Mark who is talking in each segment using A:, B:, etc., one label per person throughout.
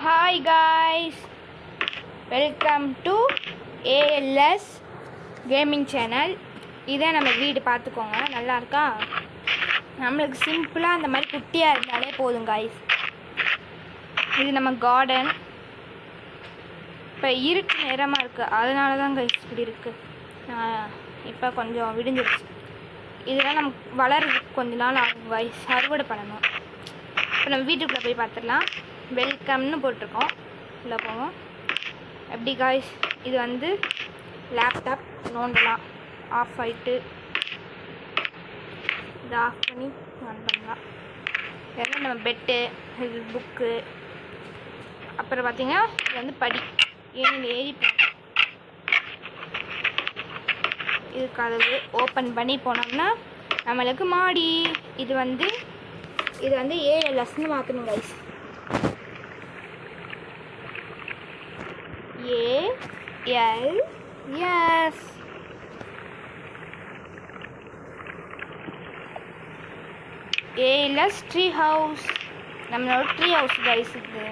A: Hi guys, welcome to ALS Gaming Channel. இதான் நம்ம வீடு பார்த்துக்கோங்க, நல்லா இருக்கா? நம்மளுக்கு சிம்பிளாக அந்த மாதிரி குட்டியாக இருந்தாலே போதும் guys. இது நம்ம கார்டன். இப்போ இருட்டு நேரமாக இருக்குது, அதனால தான் guys இப்படி இருக்குது. இப்போ கொஞ்சம் விடிஞ்சிருச்சு. இதெல்லாம் நமக்கு வளர்றதுக்கு கொஞ்ச நாள் ஆகும் guys, அறுவடை பண்ணணும். இப்போ நம்ம வீட்டுக்குள்ளே போய் பார்த்துடலாம். வெல்கம்னு போட்டிருக்கோம், உள்ளே போவோம். எப்படி காய்ஸ், இது வந்து லேப்டாப் நோண்டலாம், ஆஃப் ஆகிட்டு இதை ஆஃப் பண்ணி ஆன் பண்ணலாம். இதெல்லாம் நம்ம பெட்டு, இது புக்கு, அப்புறம் பார்த்திங்கன்னா இது வந்து படி, ஏறி இது கதவு ஓப்பன் பண்ணி போனோம்னா நம்மளுக்கு மாடி. இது வந்து ALSன்னு மாற்றணும் guys. ALS ALS tree house, நம்மளோட ட்ரீ ஹவுஸ் கைஸ். இது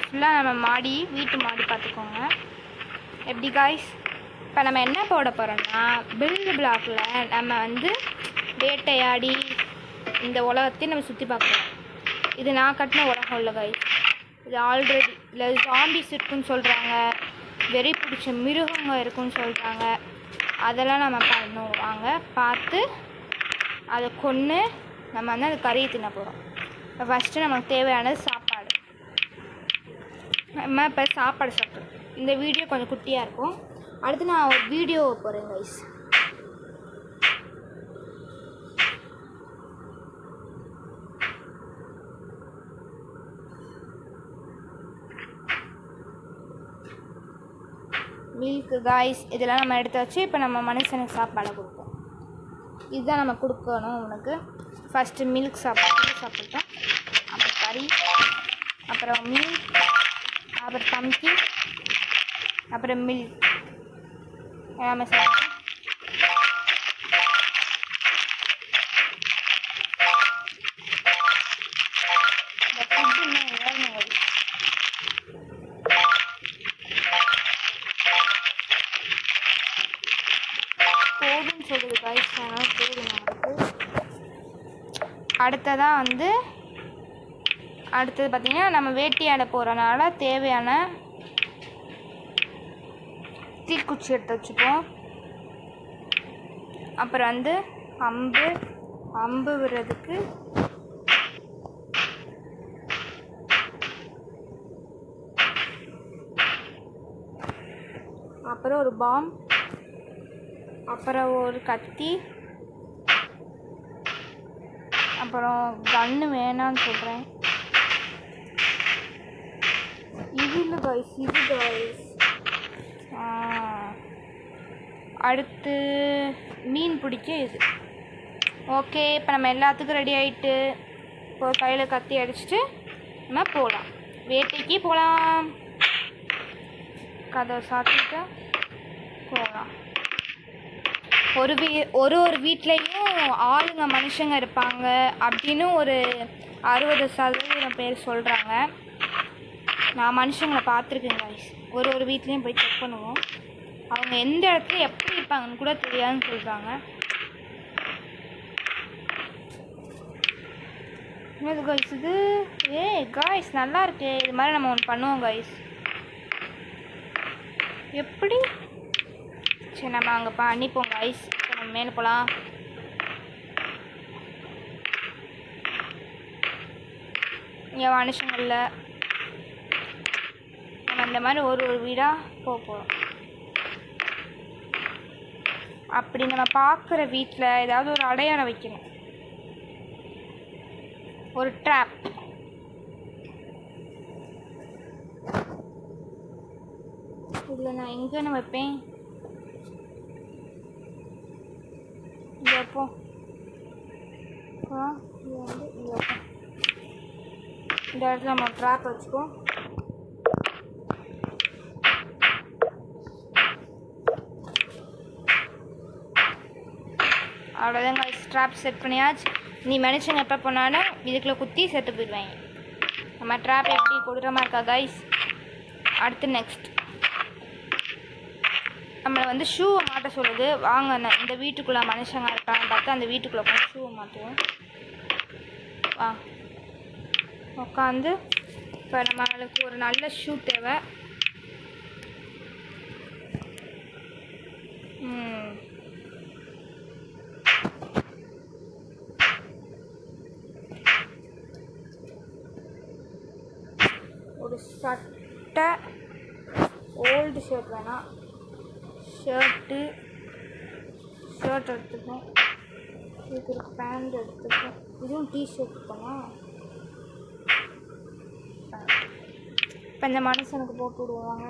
A: ஃபுல்லாக நம்ம மாடி, வீட்டு மாடி பார்த்துக்கோங்க. எப்படி காய்ஸ், இப்போ நம்ம என்ன போட போகிறோம்னா பில்டு பிளாக்கில் நம்ம வந்து வேட்டையாடி இந்த உலகத்தையும் நம்ம சுற்றி பார்க்கலாம். இது நான் கட்டின உலகம் இல்லை காய்ஸ், இது ஆல்ரெடி இல்லை ஜாம்பிஸ் இருக்குன்னு சொல்கிறாங்க, வெறி பிடிச்ச மிருகங்க இருக்குன்னு சொல்கிறாங்க. அதெல்லாம் நம்ம பண்ணுவாங்க, பார்த்து அதை கொன்று நம்ம வந்து அது கறியை தின்ன போகிறோம். இப்போ ஃபஸ்ட்டு நமக்கு தேவையானது சாப்பாடு. நம்ம இப்போ சாப்பாடு சாப்பிட்றோம். இந்த வீடியோ கொஞ்சம் குட்டியாக இருக்கும், அடுத்து நான் ஒரு வீடியோ போகிறேன் கைஸ். மில்க்கு காய்ஸ், இதெல்லாம் நம்ம எடுத்து வச்சு இப்போ நம்ம மனுஷனுக்கு சாப்பாடை கொடுப்போம். இதுதான் நம்ம கொடுக்கணும் உனக்கு. ஃபஸ்ட்டு மில்க் சாப்பிட்டோம், அப்புறம் கறி, அப்புறம் மீன், அப்புறம் பம்கின், அப்புறம் மில்க் எல்லாமே சாப்பிட்டோம். இந்த ஃபுட்டு இன்னும் ஏறணும் வருது. போதுன்னு சொல்லுது காய்ஸ், ஆனால் போதும் நமக்கு. அடுத்தது பார்த்திங்கன்னா நம்ம வேட்டையாட போகிறனால தேவையான தீக்குச்சி எடுத்து வச்சுப்போம். அப்புறம் வந்து அம்பு விடுறதுக்கு அப்புறம் ஒரு பாம், அப்புறம் ஒரு கத்தி, அப்புறம் கன்று வேணான்னு சொல்கிறேன். இது இல்லை காய்ஸ், இது காய்ஸ். அடுத்து மீன் பிடிக்க இது. ஓகே, இப்போ நம்ம எல்லாத்துக்கும் ரெடி ஆகிட்டு இப்போ கையில் கத்தி அடிச்சுட்டு நம்ம போகலாம், வேட்டைக்கு போகலாம். கதை சாத்திட்டு போகலாம். ஒரு வீட்லேயும் ஆளுங்க மனுஷங்க இருப்பாங்க அப்படின்னு ஒரு 60% பேர் சொல்கிறாங்க. நான் மனுஷங்களை பார்த்துருக்கேன் கைஸ், ஒரு வீட்லேயும் போய் செக் பண்ணுவோம். அவங்க எந்த இடத்துல எப்படி இருப்பாங்கன்னு கூட தெரியாதுன்னு சொல்கிறாங்க. என்னது கைஸ் இது? காய்ஸ் நல்லா இருக்கு. இது மாதிரி நம்ம ஒன்று பண்ணுவோம் கைஸ். எப்படி? சரி, நம்ம அங்கே பண்ணிப்போம் கைஸ். இப்போ நம்ம மேலே போகலாம். இங்கே மனுஷங்களில் நம்ம இந்த மாதிரி ஒரு வீடாக போகிறோம். அப்படி நம்ம பார்க்குற வீட்டில் ஏதாவது ஒரு அடையாளம் வைக்கணும், ஒரு ட்ராப். இதில் நான் எங்கன்னு வைப்பேன்? இங்கே வைப்போம். இந்த இடத்துல நம்ம ட்ராப் வச்சுப்போம். அவ்வளோதாங்க, ஸ்ட்ராப் செட் பண்ணியாச்சு. நீ மனுஷங்க எப்போ போனாலும் இதுக்குள்ளே குத்தி செத்து போயிடுவாங்க. நம்ம ட்ராப் எப்படி கொடூரமாக இருக்கா கைஸ். அடுத்து நெக்ஸ்ட் நம்மளை வந்து ஷூவை மாட்ட சொல்லுது. வாங்க இந்த வீட்டுக்குள்ளே மனுஷங்க இருக்கான்னு பார்த்து அந்த வீட்டுக்குள்ளே போய் ஷூவை மாட்டுவோம். வா உட்காந்து. இப்போ நம்மளுக்கு ஒரு நல்ல ஷூ தேவை. ஒரு சட்டை, ஓல்டு ஷர்ட் வேணாம், ஷர்ட் எடுத்துப்போம். இதுக்கு ஒரு பேண்ட் எடுத்துப்போம். இதுவும் டிஷர்ட் இருக்கணும். இப்போ இந்த மனுஷனுக்கு போட்டு விடுவாங்க.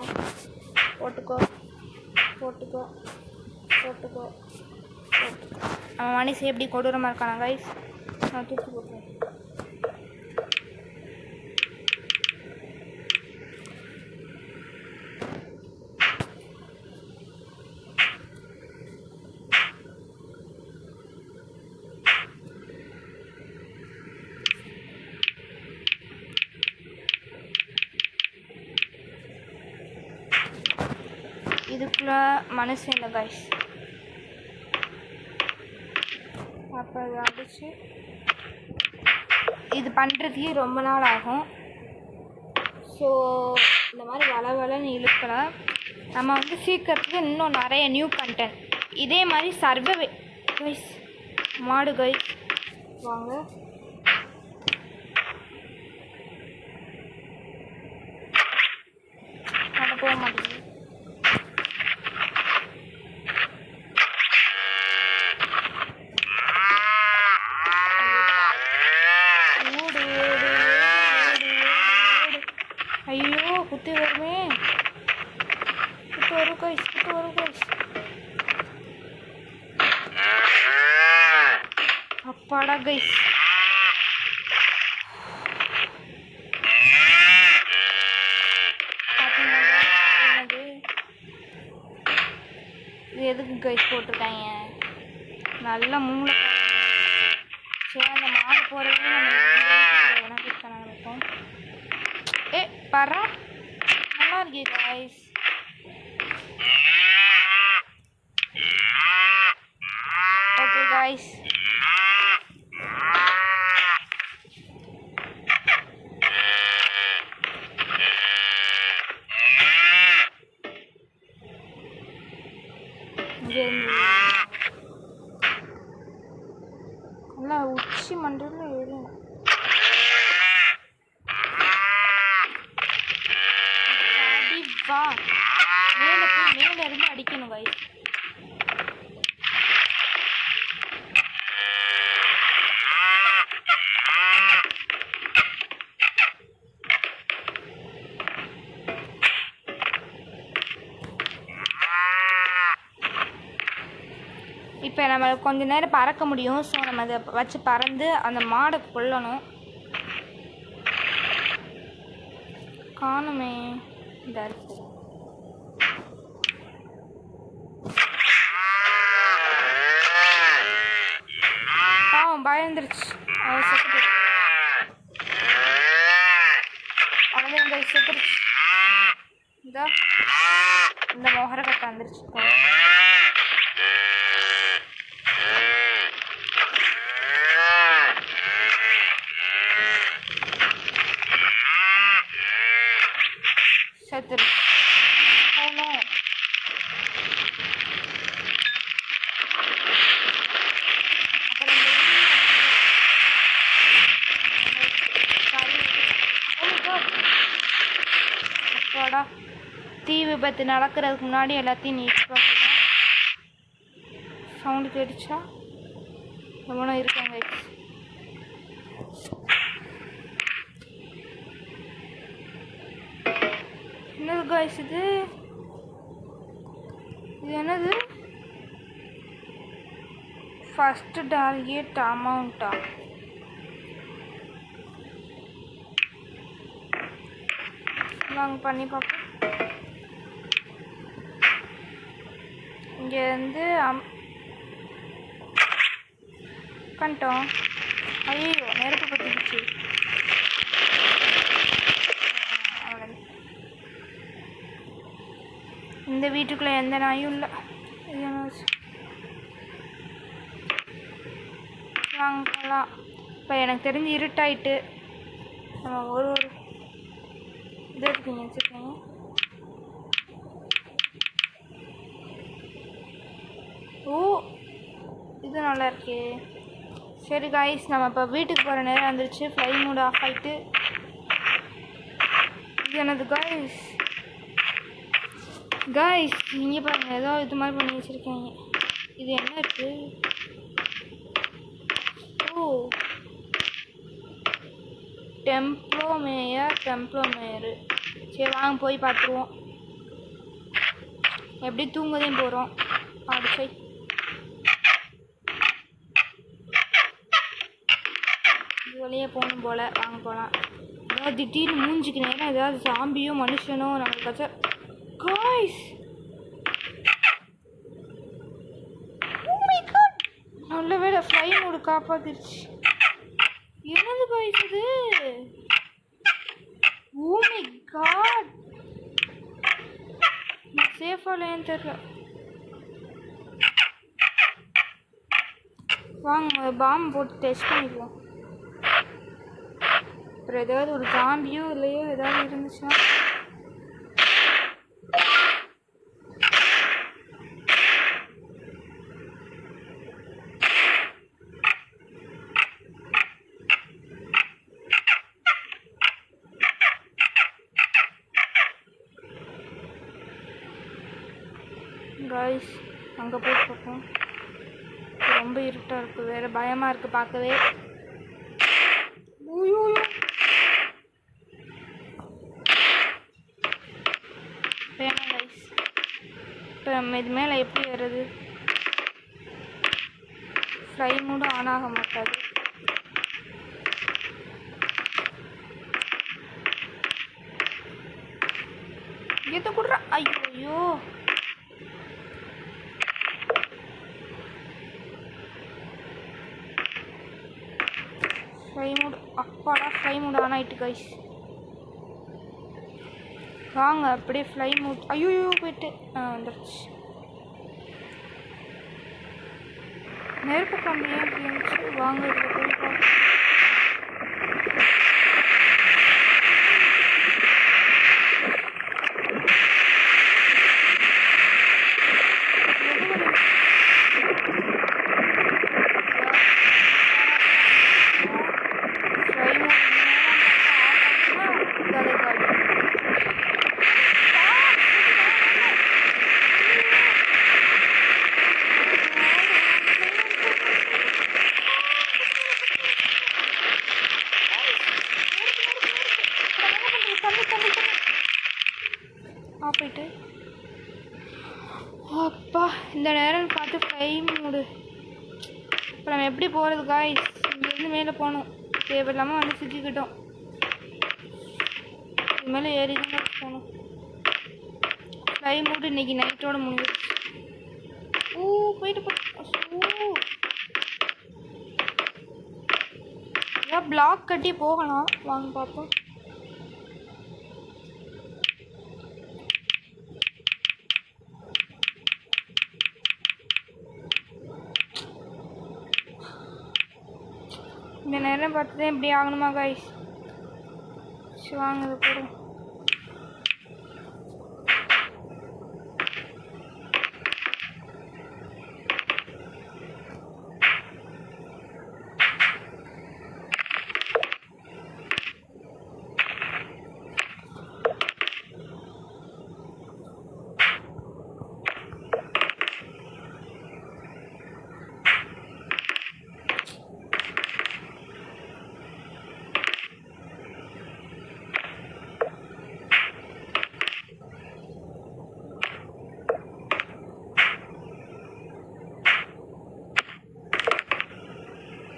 A: போட்டுக்கோ. அவன் மனுஷன் எப்படி கொடூரமாக இருக்கானா கைஸ். நான் தூக்கி போட்டுருவேன். இதுக்குள்ள மனுஷன் இல்லை கைஸ். அப்போ அதை அடிச்சு இது பண்ணுறதுக்கே ரொம்ப நாள் ஆகும். ஸோ இந்த மாதிரி வளன்னு இழுக்கலை. நம்ம வந்து சீக்கிரத்துக்கு இன்னும் நிறைய நியூ கண்டென்ட் இதே மாதிரி சர்வே கைஸ். மாடு கைஸ் வாங்க. அதை போக மாட்டேங்குது. ஐயோ குத்தி வருமே. குத்து வரும் கைஸ். அப்பாடா கைஸ். இது எதுக்கு கைஸ் போட்டிருக்காங்க? நல்லா மூளை. சரி அந்த மாடு போகிறதே நம்ம நினைப்போம். பாரு நல்லா இருக்கே கைஸ். Okay guys. நல்லா உச்சி மண்டல எழுதும். மேல இருந்து அடிக்கணும் கைஸ். இப்போ நம்ம கொஞ்ச நேரம் பறக்க முடியும். ஸோ நம்ம அதை வச்சு பறந்து அந்த மாடை கொல்லணும். காணுமே. இந்த இருக்கு. பயந்துருச்சு. அவ்வளோதான் செத்துருச்சு. இந்த மொகர கட்ட வந்துருச்சு. செத்துருச்சு. தீ விபத்து நடக்கிறதுக்கு முன்னாடி எல்லாத்தையும் நீட் பார்த்துட்டேன். சவுண்டு கேட்டுச்சா? எவ்வளோ இருக்காங்க. என்னது கைஸ் இது என்னது? ஃபஸ்ட்டு டார்கெட் அமௌண்ட்டா? நாங்கள் பண்ணி பார்ப்போம். இங்கேருந்து பண்ணிட்டோம். ஐயோ நெருப்பு பற்றிடுச்சு. இந்த வீட்டுக்குள்ளே எந்த நாயும் இல்லை. வாங்கலாம். இப்போ எனக்கு தெரிஞ்சு இருட்டாயிட்டு நம்ம ஒரு இது இருக்கீங்க வச்சுருக்கீங்க. ஓ இது நல்லா இருக்கே. சரி காய்ஸ், நம்ம இப்போ வீட்டுக்கு போகிற நேரம் வந்துருச்சு. ஃப்ளை மூட் ஆஃப் ஆகிட்டு இது என்னது காய்ஸ் இங்கே பாருங்கள், ஏதோ இது மாதிரி பண்ணி வச்சுருக்கீங்க. இது என்ன இருக்குது? ஓ டெம்ப்ளோ மேயர். சரி வாங்க போய் பார்த்துருவோம். எப்படி தூங்கதையும் போகிறோம். அடிச்சை இது வழியே போகணும் போல். வாங்க போகலாம். ஏதாவது திடீர்னு மூஞ்சிக்கு நேரம் ஏதாவது சாம்பியோ மனுஷனோ நம்மளுக்காச்ச. காய்ஸ் நல்ல வேலை ஃப்ளை மூடு காப்பாத்திருச்சு. என்னது காய்ஸ் இது? ஓ மை காட், நான் சேஃபா இல்லையான்னு தெரியல. வாங்க பாம்பு போட்டு டெஸ்ட் பண்ணிக்குவோம். அப்புறம் ஏதாவது ஒரு ஜாம்பியோ இல்லையோ ஏதாவது இருந்துச்சுன்னா காய்ஸ் அங்கே போய் பார்ப்போம். ரொம்ப இருட்டாக இருக்குது, வேறு பயமாக இருக்குது பார்க்கவே. ஐயோ வேணாம் காய்ஸ். இப்போ நம்ம இது மேலே எப்படி ஏறுறது? ஃப்ளை மூடும் ஆன் ஆக மாட்டாது. எது கொடுறா? ஐயோ ஃப்ளை மூட். அப்பாடா ஃப்ளை மூட் ஆன் ஆகிட்டு காய்ஸ். வாங்க அப்படியே ஃப்ளை மூட். ஐயோ போயிட்டு வந்துடுச்சு. நெருப்பு கம்மியாக இப்படி இருந்துச்சு. வாங்க இதில் போய் பார்க்க. போயிட்டு அப்பா இந்த நேரம் பார்த்து ஃப்ளை மூடு. இப்போ நம்ம எப்படி போகிறது காய்ஸ்? இங்கேருந்து மேலே போகணும். தேவையில்லாமல் வந்து சிக்கிக்கிட்டோம். இது மேலே ஏறி தான் போகணும். ஃப்ளை மூடு இன்னைக்கு நைட்டோட முடிஞ்சிருச்சு. போயிட்டு ஏதாவது பிளாக் கட்டி போகலாம். வாங்க பார்ப்போம். இந்த நேரம் பார்த்து தான் இப்படி ஆகணுமா காய்ஸ்? வாங்க இது போடும்.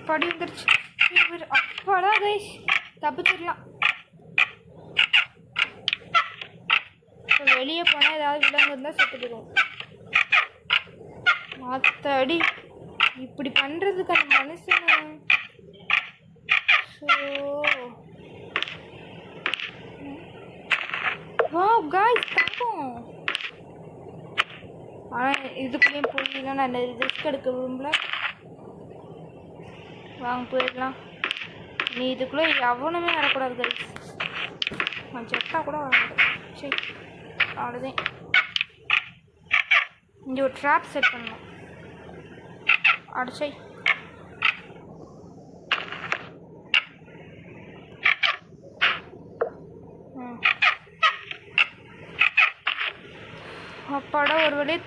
A: படி வந்துருச்சு. அப்பாடா கைஸ் தப்பிச்சிடலாம். இப்போ வெளியே போனால் ஏதாவது விலங்கு இருந்தால் செத்துடுவோம். மற்றடி இப்படி பண்ணுறதுக்கு அந்த மனுஷன் வாவ் गाइस தங்கம். ஆனால் இதுக்குள்ளேயும் போயிடலாம். நான் ரிஸ்க் எடுக்க விரும்பல. வாங்க போயிடலாம். நீ இதுக்குள்ளே எவனுமே வரக்கூடாது கைஸ். நான் செத்தா கூட வரக்கூடாது. சரி அவ்வளோதான். இங்கே ஒரு ட்ராப் செட் பண்ணணும். அடிச்சை அப்பாடா ஒரு வழியே